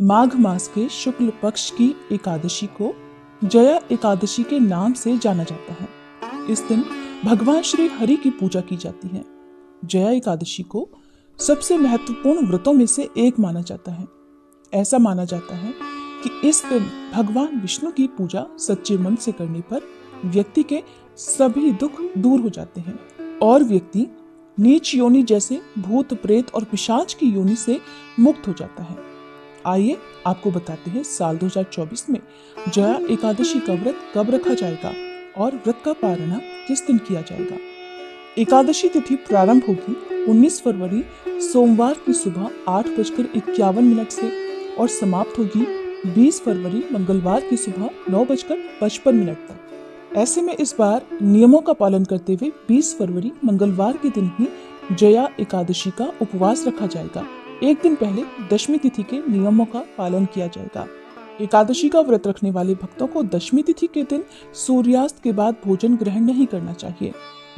माघ मास के शुक्ल पक्ष की एकादशी को जया एकादशी के नाम से जाना जाता है। इस दिन भगवान श्री हरि की पूजा की जाती है। जया एकादशी को सबसे महत्वपूर्ण व्रतों में से एक माना जाता है। ऐसा माना जाता है कि इस दिन भगवान विष्णु की पूजा सच्चे मन से करने पर व्यक्ति के सभी दुख दूर हो जाते हैं और व्यक्ति नीच योनि जैसे भूत प्रेत और पिशाच की योनि से मुक्त हो जाता है। आइए आपको बताते हैं साल 2024 में जया एकादशी का व्रत कब रखा जाएगा और व्रत का पारणा किस दिन किया जाएगा। एकादशी तिथि प्रारंभ होगी 19 फरवरी सोमवार की सुबह 8:51 से और समाप्त होगी 20 फरवरी मंगलवार की सुबह 9:55 तक। ऐसे में इस बार नियमों का पालन करते हुए 20 फरवरी मंगलवार के दिन ही जया एकादशी का उपवास रखा जाएगा। एक दिन पहले दशमी तिथि के नियमों का पालन किया जाएगा। एकादशी का व्रत रखने वाले भक्तों को दशमी तिथि के दिन सूर्यास्त के बाद भोजन ग्रहण नहीं करना चाहिए।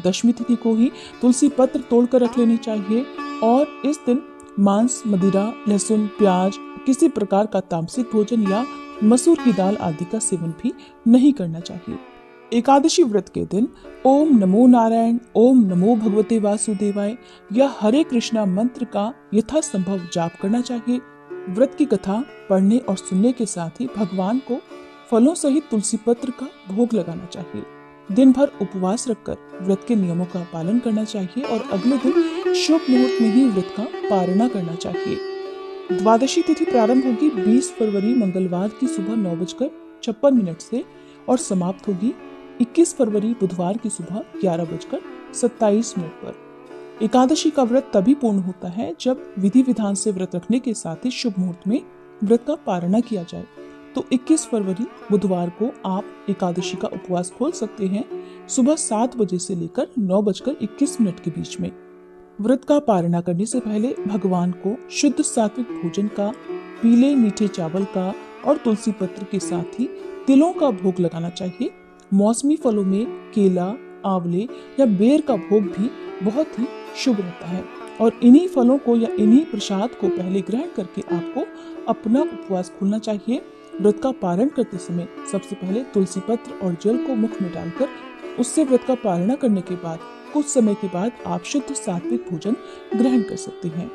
दशमी तिथि को ही तुलसी पत्र तोड़कर रख लेनी चाहिए और इस दिन मांस, मदिरा, लहसुन, प्याज, किसी प्रकार का तामसिक भोजन या मसूर की दाल आदि का सेवन भी नहीं करना चाहिए। एकादशी व्रत के दिन ओम नमो नारायण, ओम नमो भगवते वासुदेवाय या हरे कृष्णा मंत्र का यथासंभव जाप करना चाहिए। व्रत की कथा पढ़ने और सुनने के साथ ही भगवान को फलों सहित तुलसी पत्र का भोग लगाना चाहिए। दिन भर उपवास रखकर व्रत के नियमों का पालन करना चाहिए और अगले दिन शुभ मुहूर्त में ही व्रत का पारणा करना चाहिए। द्वादशी तिथि प्रारंभ होगी 20 फरवरी मंगलवार की सुबह 9:56 से और समाप्त होगी 21 फरवरी बुधवार की सुबह 11:27 पर। एकादशी का व्रत तभी पूर्ण होता है जब विधि विधान से व्रत रखने के साथ ही शुभ मुहूर्त में व्रत का पारणा किया जाए। तो 21 फरवरी बुधवार को आप एकादशी का उपवास खोल सकते हैं सुबह 7 बजे से लेकर 9:21 के बीच में। व्रत का पारणा करने से पहले भगवान को शुद्ध सात्विक भोजन का, पीले मीठे चावल का और तुलसी पत्र के साथ ही तिलों का भोग लगाना चाहिए। मौसमी फलों में केला, आंवले या बेर का भोग भी बहुत ही शुभ रहता है और इन्हीं फलों को या इन्हीं प्रसाद को पहले ग्रहण करके आपको अपना उपवास खोलना चाहिए। व्रत का पारण करते समय सबसे पहले तुलसी पत्र और जल को मुख में डालकर उससे व्रत का पारणा करने के बाद कुछ समय के बाद आप शुद्ध सात्विक भोजन ग्रहण कर सकते हैं।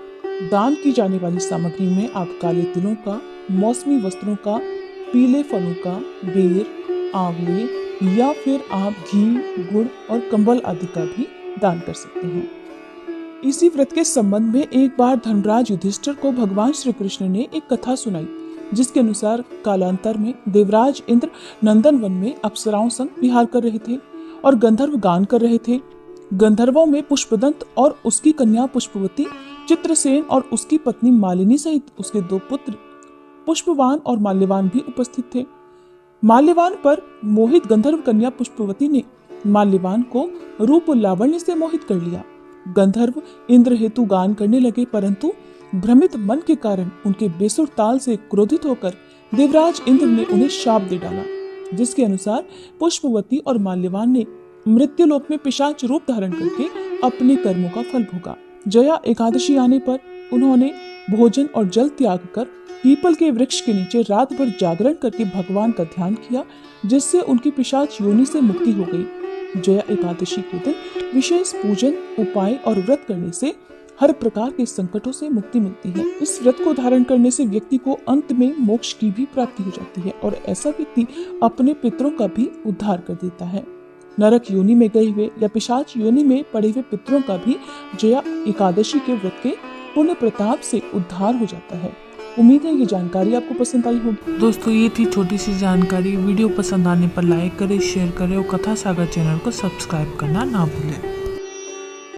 दान की जाने वाली सामग्री में आप काले तिलों का, मौसमी वस्त्रों का, पीले फलों का, बेर, आंवले या फिर आप घी, गुड़ और कंबल आदि का भी दान कर सकते हैं। इसी व्रत के संबंध में एक बार धर्मराज युधिष्ठिर को भगवान श्री कृष्ण ने एक कथा सुनाई, जिसके अनुसार कालांतर में देवराज इंद्र नंदन वन में अप्सराओं संग विहार कर रहे थे और गंधर्व गान कर रहे थे। गंधर्वों में पुष्पदंत और उसकी कन्या पुष्पवती, चित्रसेन और उसकी पत्नी मालिनी सहित उसके 2 पुत्र पुष्पवान और माल्यवान भी उपस्थित थे। माल्यवान पर मोहित गंधर्व कन्या पुष्पवती ने माल्यवान को रूप लावण्य से मोहित कर लिया। गंधर्व इंद्र हेतु गान करने लगे, परंतु भ्रमित मन के कारण उनके बेसुर ताल से क्रोधित होकर देवराज इंद्र ने उन्हें शाप दे डाला, जिसके अनुसार पुष्पवती और माल्यवान ने मृत्युलोक में पिशाच रूप धारण करके अपने कर्मों का फल भोगा। जया एकादशी आने पर उन्होंने भोजन और जल त्याग कर पीपल के वृक्ष के नीचे रात भर जागरण करके भगवान का ध्यान किया, जिससे उनकी पिशाच योनि से मुक्ति हो गई। जया एकादशी के दिन विशेष पूजन, उपाय और व्रत करने से हर प्रकार के संकटों से मुक्ति मिलती है। इस व्रत को धारण करने से व्यक्ति को अंत में मोक्ष की भी प्राप्ति हो जाती है और ऐसा व्यक्ति अपने पितरों का भी उद्धार कर देता है। नरक योनि में गए हुए या पिशाच योनि में पड़े हुए पितरों का भी जया एकादशी के व्रत के पुण्य प्रताप से उद्धार हो जाता है। उम्मीद है ये जानकारी आपको पसंद आई होगी। दोस्तों, ये थी छोटी सी जानकारी। वीडियो पसंद आने पर लाइक करें, शेयर करें और कथा सागर चैनल को सब्सक्राइब करना ना भूलें।